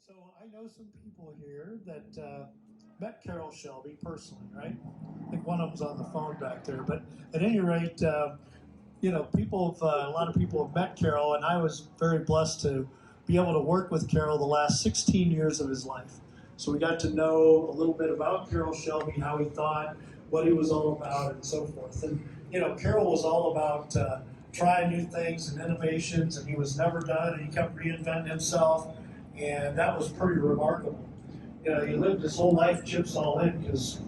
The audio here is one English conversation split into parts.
So I know some people here that met Carroll Shelby personally, right? I think one of them's on the phone back there. But at any rate, a lot of people have met Carroll, and I was very blessed to be able to work with Carroll the last 16 years of his life. So we got to know a little bit about Carroll Shelby, how he thought, what he was all about, and so forth. And Carroll was all about trying new things and innovations, and he was never done, and he kept reinventing himself, and that was pretty remarkable. He lived his whole life chips all in because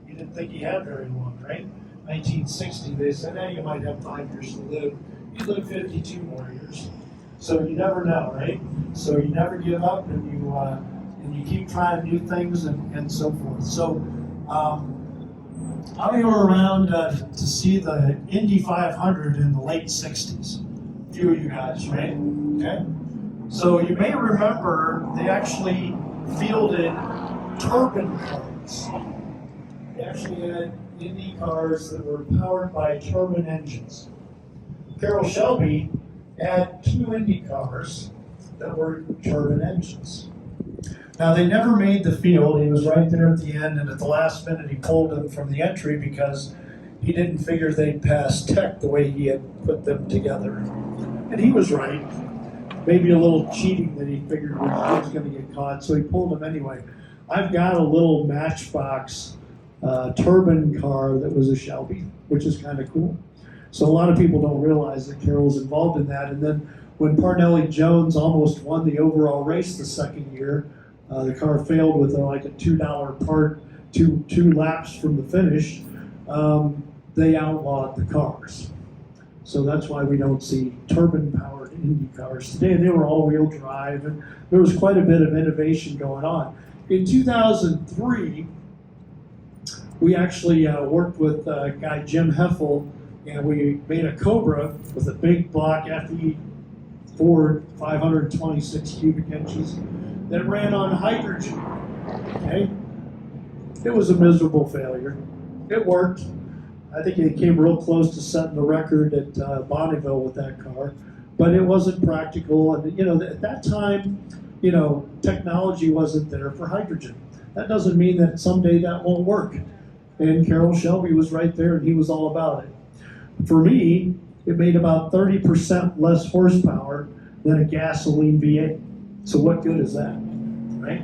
he didn't think he had very long, right? 1960, they said, hey, you might have 5 years to live. He lived 52 more years. So you never know, right? So you never give up, and you keep trying new things and so forth. So I were around to see the Indy 500 in the late 60s. A few of you guys, right? Okay. So you may remember they actually fielded turbine cars. They actually had Indy cars that were powered by turbine engines. Carroll Shelby had 2 Indy cars that were turbine engines. Now, they never made the field. He was right there at the end, and at the last minute, he pulled them from the entry because he didn't figure they'd pass tech the way he had put them together. And he was right. Maybe a little cheating that he figured he was going to get caught, so he pulled them anyway. I've got a little Matchbox turbine car that was a Shelby, which is kind of cool. So a lot of people don't realize that Carroll's involved in that. And then when Parnelli Jones almost won the overall race the second year, the car failed with like a $2 part, two laps from the finish. They outlawed the cars. So that's why we don't see turbine-powered Indy cars today. They were all-wheel drive, and there was quite a bit of innovation going on. In 2003, we actually worked with guy Jim Heffel, and we made a Cobra with a big block FE Ford 526 cubic inches that ran on hydrogen. Okay? It was a miserable failure. It worked. I think it came real close to setting the record at Bonneville with that car, but it wasn't practical. And at that time, technology wasn't there for hydrogen. That doesn't mean that someday that won't work. And Carroll Shelby was right there, and he was all about it. For me, it made about 30% less horsepower than a gasoline V8. So what good is that, right?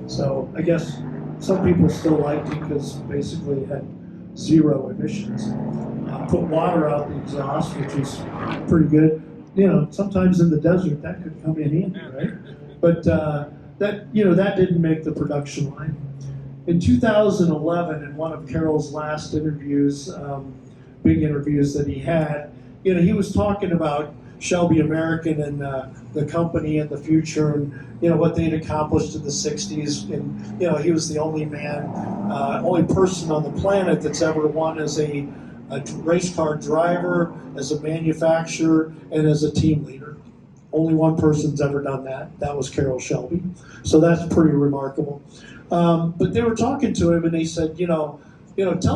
So I guess some people still liked it because basically it had 0 emissions. Put water out the exhaust, which is pretty good. Sometimes in the desert that could come in handy, right? But that didn't make the production line. In 2011, in one of Carroll's last interviews, big interviews that he had, he was talking about Shelby American and the company and the future, and what they'd accomplished in the 60s. And he was the only person on the planet that's ever won as a race car driver, as a manufacturer, and as a team leader. Only one person's ever done that. That was Carroll Shelby. So that's pretty remarkable. But they were talking to him, and they said, tell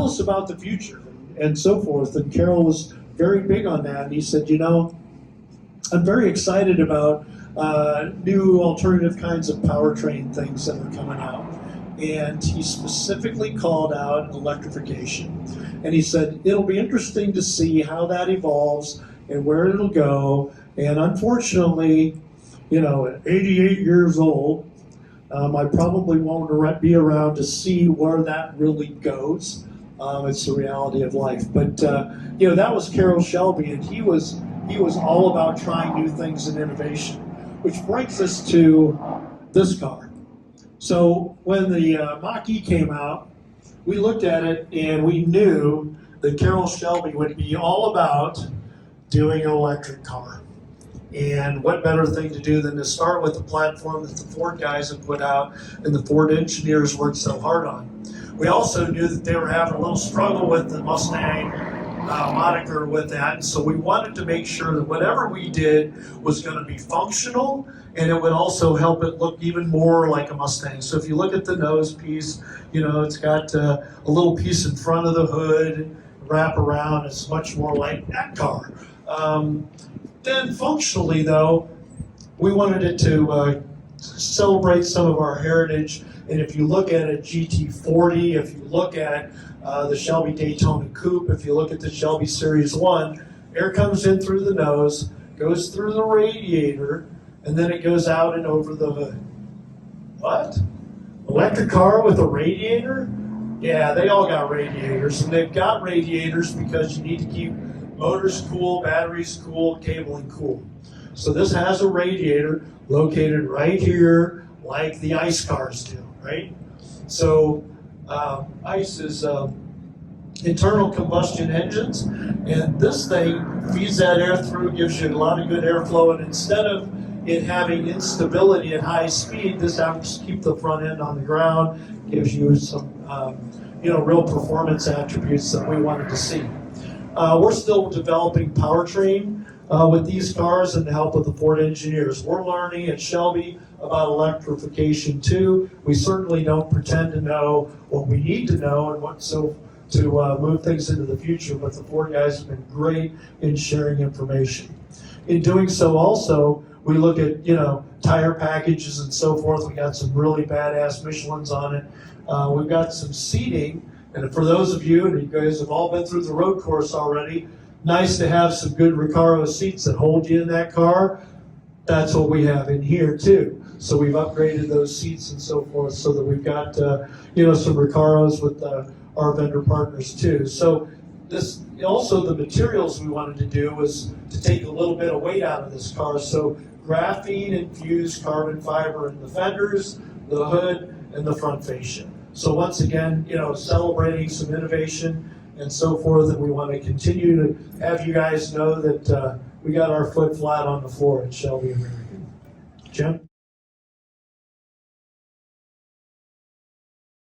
us about the future and so forth. And Carroll was very big on that. And he said, I'm very excited about new alternative kinds of powertrain things that are coming out. And he specifically called out electrification. And he said, it'll be interesting to see how that evolves and where it'll go. And unfortunately, at 88 years old, I probably won't be around to see where that really goes. It's the reality of life. But, that was Carroll Shelby, and he was all about trying new things and innovation, which brings us to this car. So when the Mach-E came out, we looked at it and we knew that Carroll Shelby would be all about doing an electric car. And what better thing to do than to start with the platform that the Ford guys have put out and the Ford engineers worked so hard on. We also knew that they were having a little struggle with the Mustang moniker with that, and so we wanted to make sure that whatever we did was going to be functional, and it would also help it look even more like a Mustang. So if you look at the nose piece, it's got a little piece in front of the hood, wrap around. It's much more like that car. Then functionally, though, we wanted it to celebrate some of our heritage. And if you look at a GT40, if you look at the Shelby Daytona Coupe, if you look at the Shelby Series 1, air comes in through the nose, goes through the radiator, and then it goes out and over the hood. What? Electric car with a radiator? Yeah, they all got radiators, and they've got radiators because you need to keep motors cool, batteries cool, cabling cool. So this has a radiator located right here, like the ICE cars do, right? So ICE is internal combustion engines, and this thing feeds that air through, gives you a lot of good airflow, and instead of it having instability at high speed, this helps keep the front end on the ground, gives you some real performance attributes that we wanted to see. We're still developing powertrain with these cars and to help with the Ford engineers. We're learning at Shelby about electrification too. We certainly don't pretend to know what we need to know and what to move things into the future, but the Ford guys have been great in sharing information. In doing so also, we look at, tire packages and so forth. We got some really badass Michelins on it. We've got some seating, and for those of you, and you guys have all been through the road course already, nice to have some good Recaro seats that hold you in that car. That's what we have in here too. So we've upgraded those seats and so forth so that we've got, some Recaros with our vendor partners too. So this also, the materials we wanted to do was to take a little bit of weight out of this car. So graphene infused carbon fiber in the fenders, the hood, and the front fascia. So once again, celebrating some innovation and so forth, that we want to continue to have you guys know that we got our foot flat on the floor at Shelby American. Jim?